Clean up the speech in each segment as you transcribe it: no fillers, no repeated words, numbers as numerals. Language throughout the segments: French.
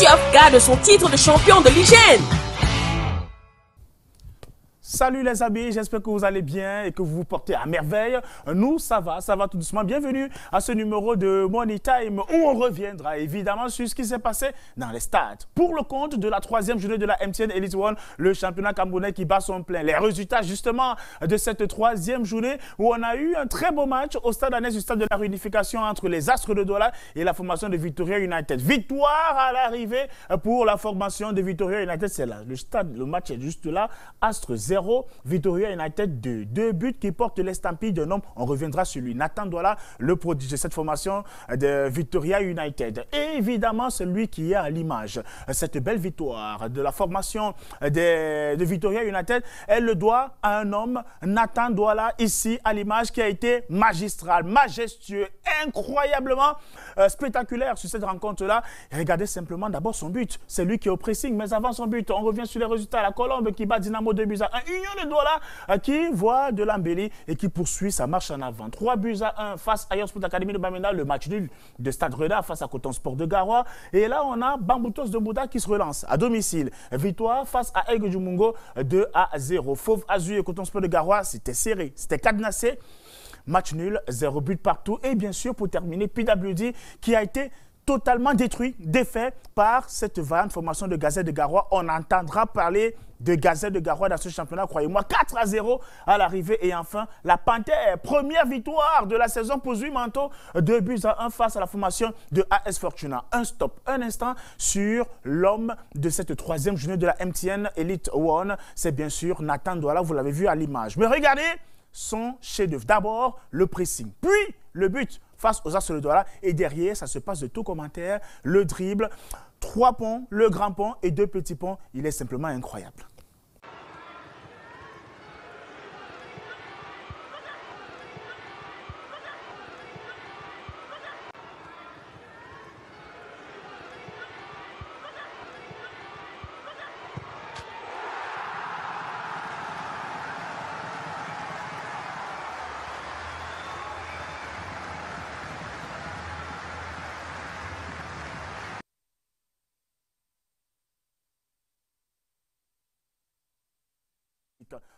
Chiof garde son titre de champion de l'hygiène. Salut les amis, j'espère que vous allez bien et que vous vous portez à merveille. Nous, ça va tout doucement. Bienvenue à ce numéro de Money Time où on reviendra évidemment sur ce qui s'est passé dans les stades. Pour le compte de la troisième journée de la MTN Elite One, le championnat camerounais qui bat son plein. Les résultats justement de cette troisième journée où on a eu un très beau match au stade annexe du stade de la réunification entre les Astres de Douala et la formation de Victoria United. Victoire à l'arrivée pour la formation de Victoria United. C'est là, le match est juste là. Astres 0. Victoria United 2. 2 buts qui portent l'estampille d'un homme. On reviendra sur lui. Nathan Douala, le prodige de cette formation de Victoria United. Et évidemment, celui qui est à l'image. Cette belle victoire de la formation de Victoria United, elle le doit à un homme, Nathan Douala, ici à l'image, qui a été magistral, majestueux, incroyablement spectaculaire sur cette rencontre-là. Regardez simplement d'abord son but. C'est lui qui est au pressing, mais avant son but, on revient sur les résultats. La Colombe qui bat Dynamo 2 buts à 1. Union de Douala qui voit de l'embellie et qui poursuit sa marche en avant. 3 buts à 1 face à Yon Sport Academy de Bamenda, le match nul de Stade Renard face à Coton Sport de Garoua. Et là, on a Bamboutos de Bouda qui se relance à domicile. Victoire face à Aigle du Mungo 2 à 0. Fauve Azur et Coton Sport de Garoua, c'était serré, c'était cadenassé. Match nul, 0 but partout. Et bien sûr, pour terminer, PWD qui a été totalement détruit, défait par cette vaillante formation de Gazette de Garoua. On entendra parler de Gazette de Garoua dans ce championnat, croyez-moi. 4 à 0 à l'arrivée. Et enfin, la Panthère, première victoire de la saison pour Zuimanto. 2 buts à 1 face à la formation de AS Fortuna. Un stop, un instant sur l'homme de cette troisième journée de la MTN Elite One. C'est bien sûr Nathan Douala, vous l'avez vu à l'image. Mais regardez son chef-d'œuvre. D'abord, le pressing, puis le but face aux Astres de Douala. Et derrière, ça se passe de tout commentaire. Le dribble, 3 ponts, le grand pont et 2 petits ponts. Il est simplement incroyable.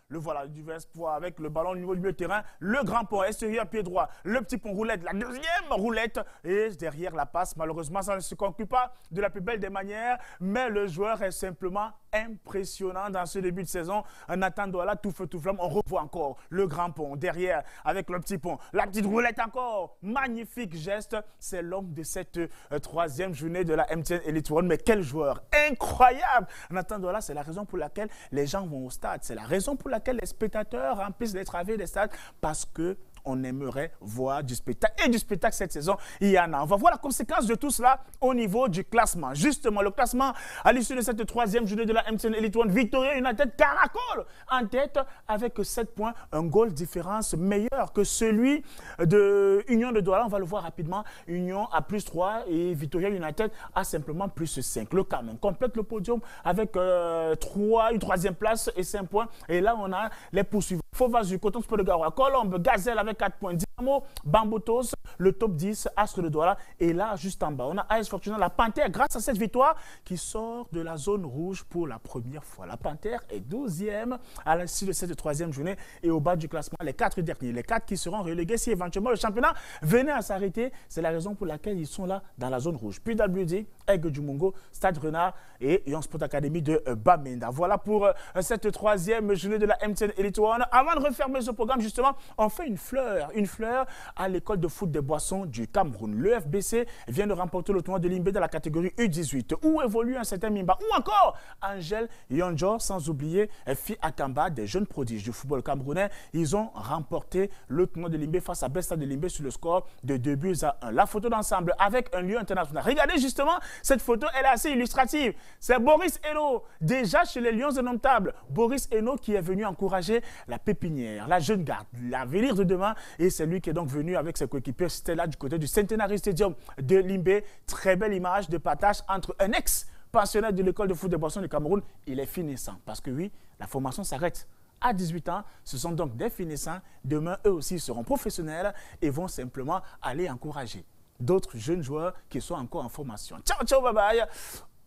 Le voilà du Vespoir avec le ballon au niveau du milieu de terrain, le grand pont extérieur pied droit, le petit pont roulette, la deuxième roulette et derrière la passe. Malheureusement, ça ne se conclut pas de la plus belle des manières, mais le joueur est simplement impressionnant dans ce début de saison. Nathan Douala, tout feu, tout flamme. On revoit encore le grand pont derrière avec le petit pont, la petite roulette encore. Magnifique geste. C'est l'homme de cette troisième journée de la MTN Elite One. Mais quel joueur incroyable! Nathan Douala, c'est la raison pour laquelle les gens vont au stade. C'est la raison pour laquelle les spectateurs remplissent les travées des stades parce que on aimerait voir du spectacle. Et du spectacle cette saison, il y en a. On va voir la conséquence de tout cela au niveau du classement. Justement, le classement à l'issue de cette troisième journée de la MTN Elite One, Victoria United caracole en tête avec 7 points, un goal différence meilleur que celui de Union de Douala. On va le voir rapidement. Union a plus 3 et Victoria United a simplement plus 5. Le Cameroun complète le podium avec une troisième place et 5 points. Et là, on a les poursuivants. Fauve Azur, Coton Sport de Garoua, Colombe, Gazelle avec 4 points. Dynamo, Bamboutos, le top 10, Astre de Douala. Et là, juste en bas, on a AS Fortuna, la Panthère, grâce à cette victoire, qui sort de la zone rouge pour la première fois. La Panthère est 12e à l'issue de cette troisième journée. Et au bas du classement, les 4 derniers, les 4 qui seront relégués si éventuellement le championnat venait à s'arrêter. C'est la raison pour laquelle ils sont là dans la zone rouge. Puis WD, Aigle du Mungo, Stade Renard et Yon Sport Academy de Bamenda. Voilà pour cette troisième journée de la MTN Elite One. Avant de refermer ce programme, justement, on fait une fleur à l'école de foot des Boissons du Cameroun. Le FBC vient de remporter le tournoi de Limbé dans la catégorie U18, où évolue un certain Mimba, ou encore Angèle Yonjo, sans oublier Fi Akamba, des jeunes prodiges du football camerounais. Ils ont remporté le tournoi de Limbé face à Besta de Limbé sur le score de 2 buts à 1. La photo d'ensemble avec un lieu international. Regardez justement, cette photo, elle est assez illustrative. C'est Boris Eno, déjà chez les Lions indomptables. Boris Eno qui est venu encourager la pépinière, la jeune garde, l'avenir de demain. Et c'est lui qui est donc venu avec ses coéquipiers. C'était là du côté du Centenary Stadium de Limbé. Très belle image de partage entre un ex-pensionnaire de l'école de foot des Boissons du Cameroun. Il est finissant parce que oui, la formation s'arrête à 18 ans. Ce sont donc des finissants. Demain, eux aussi seront professionnels et vont simplement aller encourager d'autres jeunes joueurs qui sont encore en formation. Ciao, ciao, bye bye.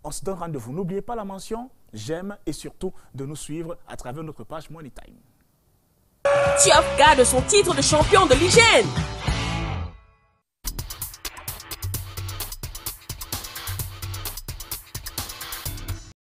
On se donne rendez-vous. N'oubliez pas la mention j'aime et surtout de nous suivre à travers notre page Money Time. TUF garde son titre de champion de l'hygiène.